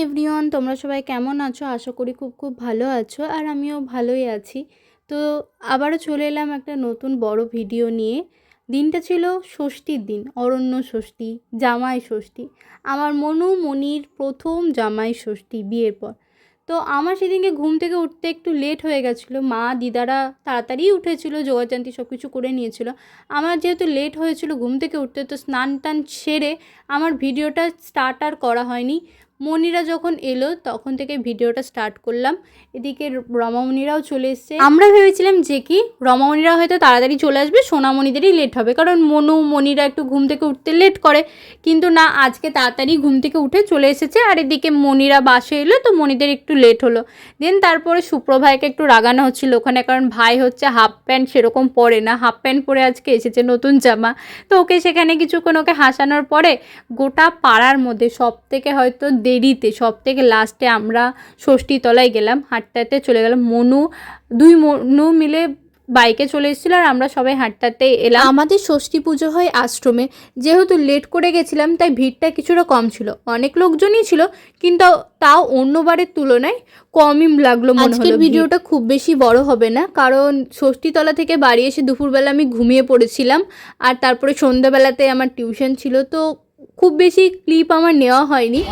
Everyone, তোমরা সবাই কেমন আছো? আশা করি খুব খুব ভালো আছো, আর আমিও ভালোই আছি। তো আবারও চলে এলাম একটা নতুন বড় ভিডিও নিয়ে। দিনটা ছিল ষষ্ঠীর দিন, অরণ্য ষষ্ঠী, জামাই ষষ্ঠী। আমার মনির প্রথম জামাই ষষ্ঠী বিয়ের পর। তো আমার সেদিনকে ঘুম থেকে উঠতে একটু লেট হয়ে গেছিলো। মা দিদারা তাড়াতাড়ি উঠেছিল, জোগাড়জান্তি সব কিছু করে নিয়েছিল। আমার যেহেতু লেট হয়েছিল ঘুম থেকে উঠতে, তো স্নান টান সেরে আমার ভিডিওটা স্টার্ট আর করা হয়নি। মনিরা যখন এলো তখন থেকে ভিডিওটা স্টার্ট করলাম। এদিকে রমামণিরাও চলে এসছে। আমরা ভেবেছিলাম যে কি রমামণিরা হয়তো তাড়াতাড়ি চলে আসবে, সোনামণিদেরই লেট হবে, কারণ মনিরা একটু ঘুম থেকে উঠতে লেট করে। কিন্তু না, আজকে তাড়াতাড়ি ঘুম থেকে উঠে চলে এসেছে। আর এদিকে মনিরা বাসে এলো, তো মনিদের একটু লেট হলো। দেন তারপরে সুপ্রভাইকে একটু রাগানো হচ্ছিল ওখানে, কারণ ভাই হচ্ছে হাফ প্যান্ট সেরকম পরে না, হাফ প্যান্ট পরে আজকে এসেছে নতুন জামা। তো ওকে সেখানে কিছুক্ষণ ওকে হাসানোর পরে গোটা পাড়ার মধ্যে সব থেকে হয়তো দেরিতে, সব থেকে লাস্টে আমরা ষষ্ঠীতলায় গেলাম, হাঁটতে চলে গেলাম। দুই মনু মিলে বাইকে চলে এসেছিলো, আর আমরা সবাই হাঁটতে এলাম। আমাদের ষষ্ঠী পুজো হয় আশ্রমে। যেহেতু লেট করে গেছিলাম তাই ভিড়টা কিছুটা কম ছিল, অনেক লোকজনই ছিল, কিন্তু তাও অন্যবারের তুলনায় কমই লাগলো মনে হলো। আজকের ভিডিওটা খুব বেশি বড় হবে না, কারণ ষষ্ঠীতলা থেকে বাড়ি এসে দুপুরবেলা আমি ঘুমিয়ে পড়েছিলাম, আর তারপরে সন্ধ্যাবেলাতে আমার টিউশন ছিল, তো খুব বেশি ক্লিপ আমার নেওয়া হয়নি।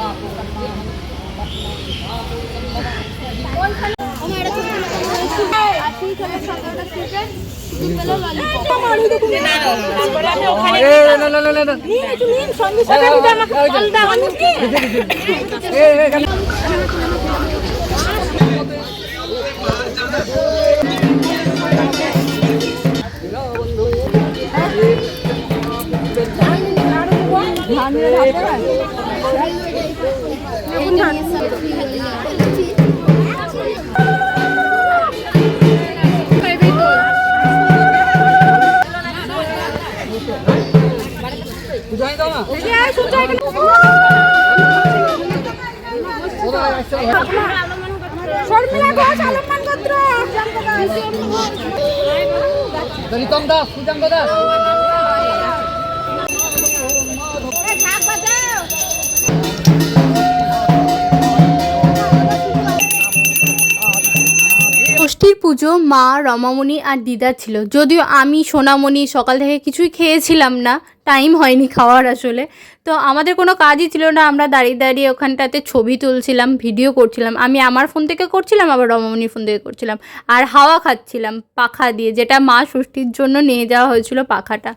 ষষ্ঠীর পুজো মা, রমামণি আর দিদা ছিল। যদিও আমি সোনামণি সকাল থেকে কিছুই খেয়েছিলাম না, টাইম হয়নি খাওয়ার আসলে। তো আমাদের কোনো কাজই ছিল না, আমরা দাঁড়িয়ে দাঁড়িয়ে ওখানটাতে ছবি তুলছিলাম, ভিডিও করছিলাম। আমি আমার ফোন থেকে করছিলাম, আবার রমামণির ফোন থেকে করছিলাম, আর হাওয়া খাচ্ছিলাম পাখা দিয়ে, যেটা মা ষষ্ঠীর জন্য নিয়ে যাওয়া হয়েছিল পাখাটা।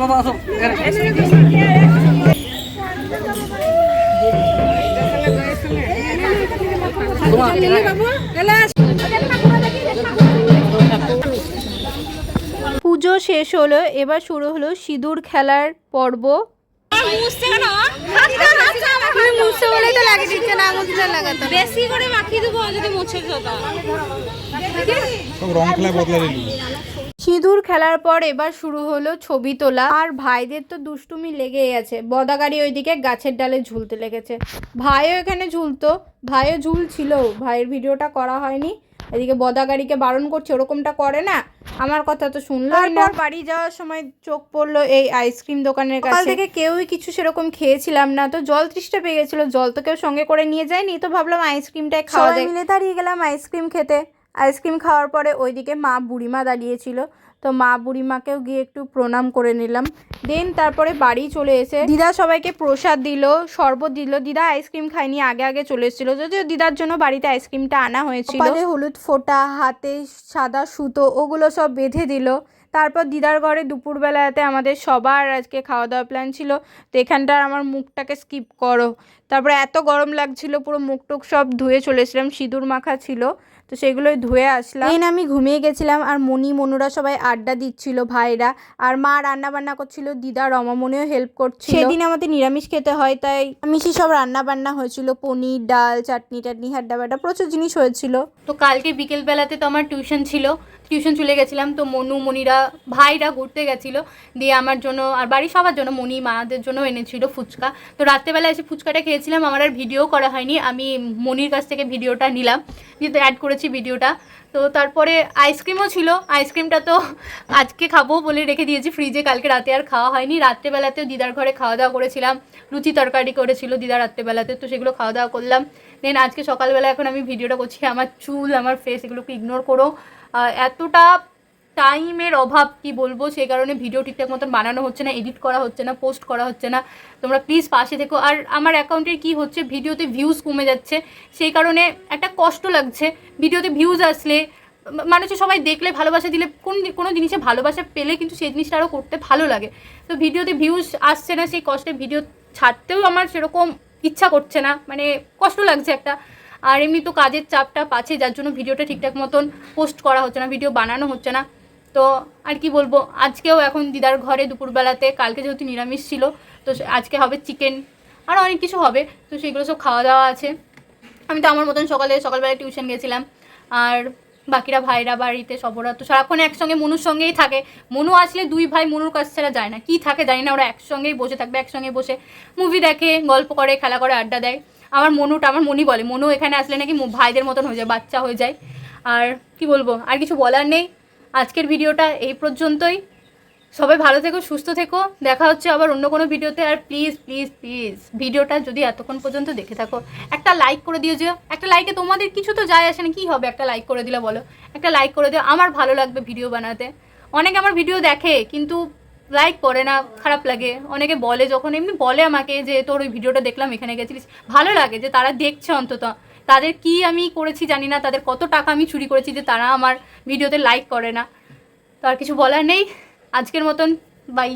বাবা আসো পুজো শেষ হলো, এবার শুরু হলো সিঁদুর খেলার পর্ব। সিঁদুর খেলার পর এবার শুরু হলো ছবি তোলা, আর ভাইদের তো দুষ্টুমি লেগেই আছে। বদাগাড়ি ওইদিকে গাছের ডালে ঝুলতে লেগেছে, ভাইও এখানে ঝুলতো, ভাইও ঝুলছিল, ভাইয়ের ভিডিওটা করা হয়নি। এদিকে বদাগাড়িকে বারণ করছে, ওরকমটা করে না, আমার কথা তো শুনলোই না। বাড়ি যাওয়ার সময় চোখ পড়লো এই আইসক্রিম দোকানের কাছে। কাল থেকে কেউই কিছু সেরকম খেয়েছিলাম না, তো জল তৃষ্ণা পেয়ে গেছিলো, জল তো কেউ সঙ্গে করে নিয়ে যায়নি, তো ভাবলাম আইসক্রিমটাই খাওয়া যায়। মিলে দাঁড়িয়ে গেলাম আইসক্রিম খেতে। আইসক্রিম খাওয়ার পরে ওইদিকে মা বুড়িমা দাঁড়িয়েছিল, তো মা বুড়িমাকেও গিয়ে একটু প্রণাম করে নিলাম। দেন তারপরে বাড়ি চলে এসে দিদা সবাইকে প্রসাদ দিল, শরবত দিল। দিদা আইসক্রিম খায়নি, আগে আগে চলে এসেছিলো, যদিও দিদার জন্য বাড়িতে আইসক্রিমটা আনা হয়েছিল। হলুদ ফোঁটা, হাতে সাদা সুতো, ওগুলো সব বেঁধে দিল। তারপর দিদার ঘরে দুপুরবেলাতে আমাদের সবার আজকে খাওয়া দাওয়া প্ল্যান ছিল। তো এখানটার আমার মুখটাকে স্কিপ করো, তারপরে এত গরম লাগছিল, পুরো মুখ টুক সব ধুয়ে চলে এসেছিলাম, সিঁদুর মাখা ছিল তো সেগুলোই ধুয়ে আসলাম। দেন আমি ঘুমিয়ে গেছিলাম আর মনুরা সবাই আড্ডা দিচ্ছিল, ভাইরা আর মা রান্না বান্না করছিল, দিদা রমামনিও হেল্প করছিল। সেদিন আমাদের নিরামিষ খেতে হয়, তাই নিরামিষই সব রান্না বান্না হয়েছিল, পনির, ডাল, চাটনি হাড্ডা বাড্ডা প্রচুর জিনিস হয়েছিল। তো কালকে বিকেলবেলাতে তো আমার টিউশন ছিল, টিউশন চলে গেছিলাম। তো মনিরা ভাইরা ঘুরতে গেছিলো, দিয়ে আমার জন্য আর বাড়ির সবার জন্য, মনি মাদের জন্য এনেছিল ফুচকা। তো রাত্রেবেলা এসে ফুচকাটা খেয়েছিলাম, আমার আর ভিডিও করা হয়নি, আমি মনির কাছ থেকে ভিডিওটা নিলাম, দিয়ে অ্যাড করেছি ভিডিওটা। তো তারপরে আইসক্রিমও ছিল, আইসক্রিমটা তো আজকে খাবো বলে রেখে দিয়েছি ফ্রিজে, কালকে রাতে আর খাওয়া হয়নি। রাত্রেবেলাতেও দিদার ঘরে খাওয়া দাওয়া করেছিলাম, লুচি তরকারি করেছিল দিদা রাত্রেবেলাতে, তো সেগুলো খাওয়া দাওয়া করলাম। দেন আজকে সকালবেলা এখন আমি ভিডিওটা করছি, আমার চুল, আমার ফেস, এগুলোকে ইগনোর করো। এতটা টাইমের অভাব কি বলবো, সেই কারণে ভিডিও ঠিকঠাক মতন বানানো হচ্ছে না, এডিট করা হচ্ছে না, পোস্ট করা হচ্ছে না। তোমরা প্লিজ পাশে থেকো। আর আমার অ্যাকাউন্টের কি হচ্ছে, ভিডিওতে ভিউজ কমে যাচ্ছে, সেই কারণে একটা কষ্ট লাগছে। ভিডিওতে ভিউজ আসলে মানুষ সবাই দেখলে, ভালোবাসা দিলে, কোনো জিনিসে ভালোবাসা পেলে কিন্তু সেই জিনিসটা আরও করতে ভালো লাগে। তো ভিডিওতে ভিউজ আসছে না, সেই কষ্টে ভিডিও ছাড়তেও আমার সেরকম ইচ্ছা করছে না, মানে কষ্ট লাগছে একটা। আর এমনি তো কাজের চাপটা পাচ্ছে, যার জন্য ভিডিওটা ঠিকঠাক মতন পোস্ট করা হচ্ছে না, ভিডিও বানানো হচ্ছে না। তো আর কি বলবো, আজকেও এখন দিদার ঘরে দুপুরবেলাতে, কালকে যেহেতু নিরামিষ ছিল তো আজকে হবে চিকেন, আর অনেক কিছু হবে, তো সেগুলো সব খাওয়া দাওয়া আছে। আমি তো আমার মতন সকালবেলায় টিউশন গেছিলাম, আর বাকিরা ভাইরা বাড়িতে সবরা তো সারাক্ষণ একসঙ্গে মনুর সঙ্গেই থাকে। মনু আসলে দুই ভাই মনুর কাছ ছাড়া যায় না, কি থাকে জানি না, ওরা একসঙ্গেই বসে থাকবে, একসঙ্গে বসে মুভি দেখে, গল্প করে, খেলা করে, আড্ডা দেয়। আমার মনি বলে, মনু এখানে আসলে নাকি ভাইদের মতন হয়ে যায়, বাচ্চা হয়ে যায়। আর কি বলবো, আর কিছু বলার নেই। আজকের ভিডিওটা এই পর্যন্তই। সবাই ভালো থেকো, সুস্থ থেকো, দেখা হচ্ছে আবার অন্য কোনো ভিডিওতে। আর প্লিজ প্লিজ প্লিজ ভিডিওটা যদি এতক্ষণ পর্যন্ত দেখে থাকো, একটা লাইক করে দিও। যে একটা লাইকে তোমাদের কিছু তো যায় আসে না, কী হবে একটা লাইক করে দিলে বলো, একটা লাইক করে দিও, আমার ভালো লাগবে ভিডিও বানাতে। অনেকে আমার ভিডিও দেখে কিন্তু লাইক করে না, খারাপ লাগে। অনেকে বলে, যখন এমনি বলে আমাকে যে তোর ওই ভিডিওটা দেখলাম, এখানে গেছিলিস, ভালো লাগে যে তারা দেখছে অন্তত। তাদের কি আমি করেছি জানি না, তাদের কত টাকা আমি চুরি করেছি যে তারা আমার ভিডিওতে লাইক করে না। তো আর কিছু বলার নেই, আজকের মতন বাই।